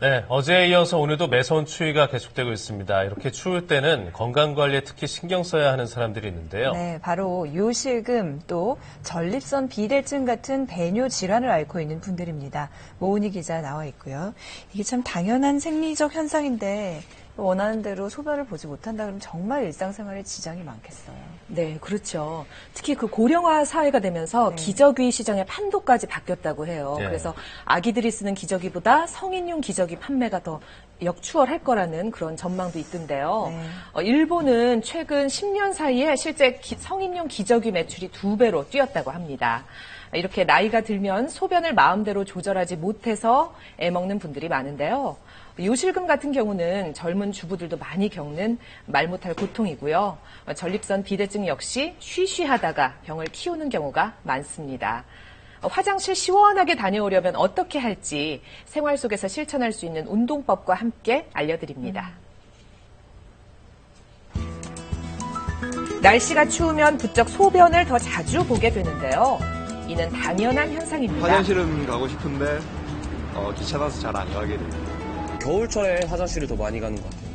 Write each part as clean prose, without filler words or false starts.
네, 어제에 이어서 오늘도 매서운 추위가 계속되고 있습니다. 이렇게 추울 때는 건강관리에 특히 신경 써야 하는 사람들이 있는데요. 네, 바로 요실금 또 전립선 비대증 같은 배뇨 질환을 앓고 있는 분들입니다. 모은희 기자 나와 있고요. 이게 참 당연한 생리적 현상인데 원하는 대로 소변을 보지 못한다 그러면 정말 일상생활에 지장이 많겠어요. 네, 그렇죠. 특히 그 고령화 사회가 되면서 네. 기저귀 시장의 판도까지 바뀌었다고 해요. 네. 그래서 아기들이 쓰는 기저귀보다 성인용 기저귀 판매가 더 역추월할 거라는 그런 전망도 있던데요. 네. 일본은 최근 10년 사이에 실제 성인용 기저귀 매출이 2배로 뛰었다고 합니다. 이렇게 나이가 들면 소변을 마음대로 조절하지 못해서 애먹는 분들이 많은데요. 요실금 같은 경우는 젊은 주부들도 많이 겪는 말 못할 고통이고요. 전립선 비대증 역시 쉬쉬하다가 병을 키우는 경우가 많습니다. 화장실 시원하게 다녀오려면 어떻게 할지 생활 속에서 실천할 수 있는 운동법과 함께 알려드립니다. 날씨가 추우면 부쩍 소변을 더 자주 보게 되는데요. 이는 당연한 현상입니다. 화장실은 가고 싶은데 귀찮아서 잘 안 가게 돼요. 겨울철에 화장실을 더 많이 가는 것 같아요.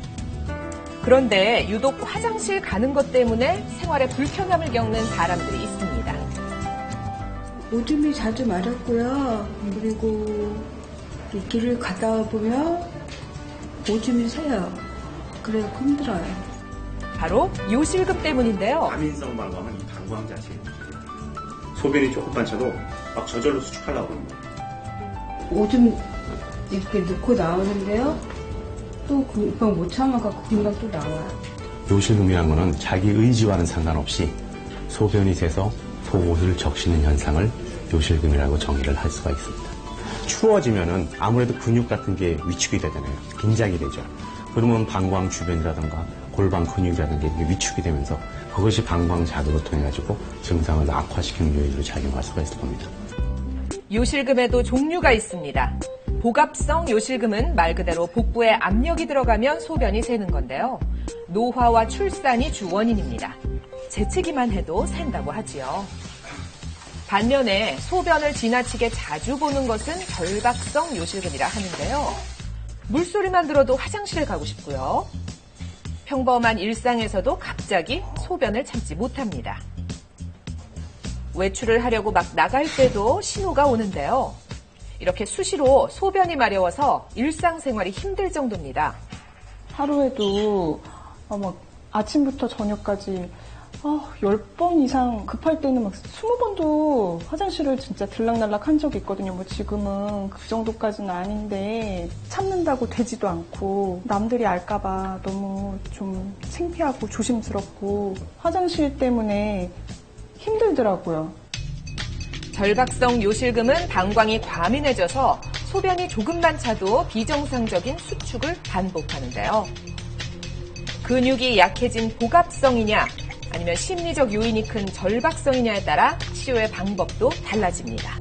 그런데 유독 화장실 가는 것 때문에 생활에 불편함을 겪는 사람들이 있습니다. 오줌이 자주 마렵고요. 그리고 이 길을 가다 보면 오줌이 새요. 그래서 힘들어요. 바로 요실금 때문인데요. 과민성 방광은 이 방광 자체의 문제예요. 소변이 조금만 차도 막 저절로 수축하려고 합니다. 오줌 이렇게 넣고 나오는데요. 또 금방 못 참아갖고 금방 또 나와요. 요실금이라는 것은 자기 의지와는 상관없이 소변이 새서 속옷을 적시는 현상을 요실금이라고 정의를 할 수가 있습니다. 추워지면은 아무래도 근육 같은 게 위축이 되잖아요. 긴장이 되죠. 그러면 방광 주변이라든가 골반 근육이라든가 이게 위축이 되면서 그것이 방광 자극을 통해 가지고 증상을 악화시키는 요인으로 작용할 수가 있을 겁니다. 요실금에도 종류가 있습니다. 복압성 요실금은 말 그대로 복부에 압력이 들어가면 소변이 새는 건데요. 노화와 출산이 주 원인입니다. 재채기만 해도 샌다고 하지요. 반면에 소변을 지나치게 자주 보는 것은 결박성 요실금이라 하는데요. 물소리만 들어도 화장실에 가고 싶고요. 평범한 일상에서도 갑자기 소변을 참지 못합니다. 외출을 하려고 막 나갈 때도 신호가 오는데요. 이렇게 수시로 소변이 마려워서 일상생활이 힘들 정도입니다. 하루에도 막 아침부터 저녁까지 10번 이상 급할 때는 막 20번도 화장실을 진짜 들락날락 한 적이 있거든요. 뭐 지금은 그 정도까지는 아닌데 참는다고 되지도 않고 남들이 알까봐 너무 좀 창피하고 조심스럽고 화장실 때문에 힘들더라고요. 결박성 요실금은 방광이 과민해져서 소변이 조금만 차도 비정상적인 수축을 반복하는데요. 근육이 약해진 복압성이냐 아니면 심리적 요인이 큰 절박성이냐에 따라 치료의 방법도 달라집니다.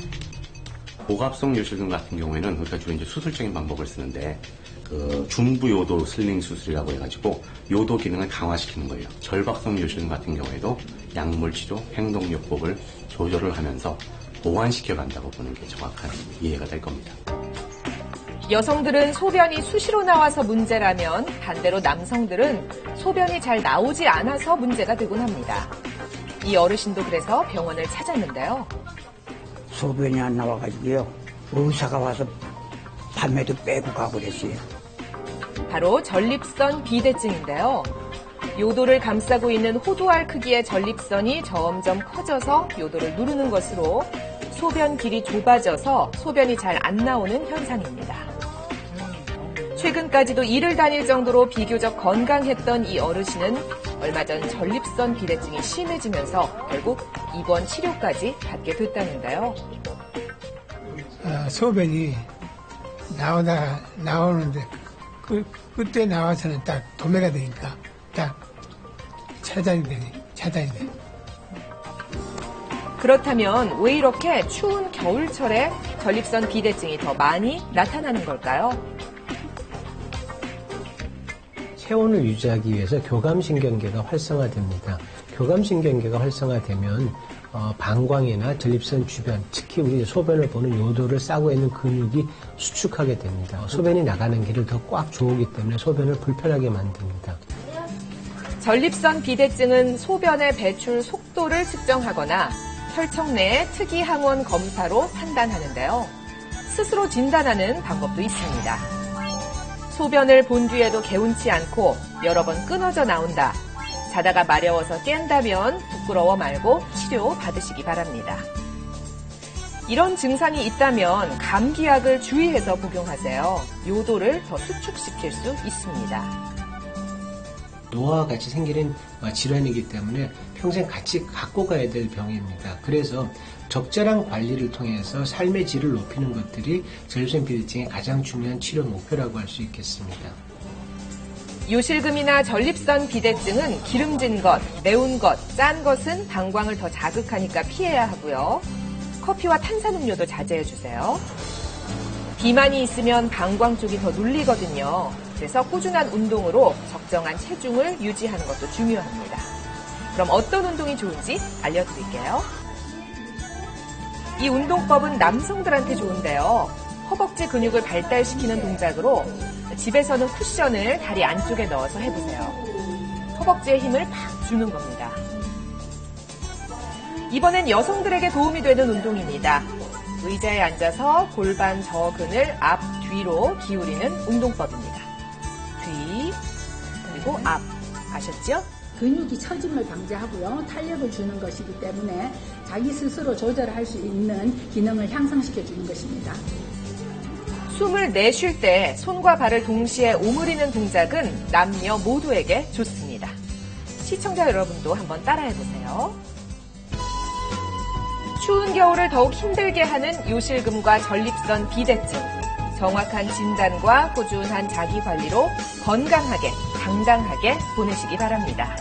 복압성 요실금 같은 경우에는 그러니까 주로 이제 수술적인 방법을 쓰는데 그 중부 요도 슬링 수술이라고 해가지고 요도 기능을 강화시키는 거예요. 절박성 요실금 같은 경우에도 약물 치료, 행동요법을 조절을 하면서 보완시켜 간다고 보는 게 정확한 이해가 될 겁니다. 여성들은 소변이 수시로 나와서 문제라면 반대로 남성들은 소변이 잘 나오지 않아서 문제가 되곤 합니다. 이 어르신도 그래서 병원을 찾았는데요. 소변이 안 나와가지고요. 의사가 와서 밤에도 빼고 가고 그랬어요. 바로 전립선 비대증인데요. 요도를 감싸고 있는 호두알 크기의 전립선이 점점 커져서 요도를 누르는 것으로 소변 길이 좁아져서 소변이 잘 안 나오는 현상입니다. 최근까지도 일을 다닐 정도로 비교적 건강했던 이 어르신은 얼마 전 전립선 비대증이 심해지면서 결국 입원 치료까지 받게 됐다는데요. 소변이 나오는데 그때 나와서는 딱 도매가 되니까 딱 차단이 돼. 그렇다면 왜 이렇게 추운 겨울철에 전립선 비대증이 더 많이 나타나는 걸까요? 체온을 유지하기 위해서 교감신경계가 활성화됩니다. 교감신경계가 활성화되면 방광이나 전립선 주변, 특히 우리 소변을 보는 요도를 싸고 있는 근육이 수축하게 됩니다. 소변이 나가는 길을 더 꽉 조우기 때문에 소변을 불편하게 만듭니다. 전립선 비대증은 소변의 배출 속도를 측정하거나 혈청 내 특이 항원 검사로 판단하는데요. 스스로 진단하는 방법도 있습니다. 소변을 본 뒤에도 개운치 않고 여러 번 끊어져 나온다. 자다가 마려워서 깬다면 부끄러워 말고 치료 받으시기 바랍니다. 이런 증상이 있다면 감기약을 주의해서 복용하세요. 요도를 더 수축시킬 수 있습니다. 노화와 같이 생기는 질환이기 때문에 평생 같이 갖고 가야 될 병입니다. 그래서 적절한 관리를 통해서 삶의 질을 높이는 것들이 전립선 비대증의 가장 중요한 치료 목표라고 할 수 있겠습니다. 요실금이나 전립선 비대증은 기름진 것, 매운 것, 짠 것은 방광을 더 자극하니까 피해야 하고요. 커피와 탄산음료도 자제해 주세요. 비만이 있으면 방광 쪽이 더 눌리거든요. 그래서 꾸준한 운동으로 적정한 체중을 유지하는 것도 중요합니다. 그럼 어떤 운동이 좋은지 알려드릴게요. 이 운동법은 남성들한테 좋은데요. 허벅지 근육을 발달시키는 동작으로 집에서는 쿠션을 다리 안쪽에 넣어서 해보세요. 허벅지에 힘을 팍 주는 겁니다. 이번엔 여성들에게 도움이 되는 운동입니다. 의자에 앉아서 골반 저근을 앞, 뒤로 기울이는 운동법입니다. 뒤, 그리고 앞. 아셨죠? 근육이 처짐을 방지하고요. 탄력을 주는 것이기 때문에 자기 스스로 조절할 수 있는 기능을 향상시켜주는 것입니다. 숨을 내쉴 때 손과 발을 동시에 오므리는 동작은 남녀 모두에게 좋습니다. 시청자 여러분도 한번 따라해보세요. 추운 겨울을 더욱 힘들게 하는 요실금과 전립선 비대증. 정확한 진단과 꾸준한 자기관리로 건강하게, 당당하게 보내시기 바랍니다.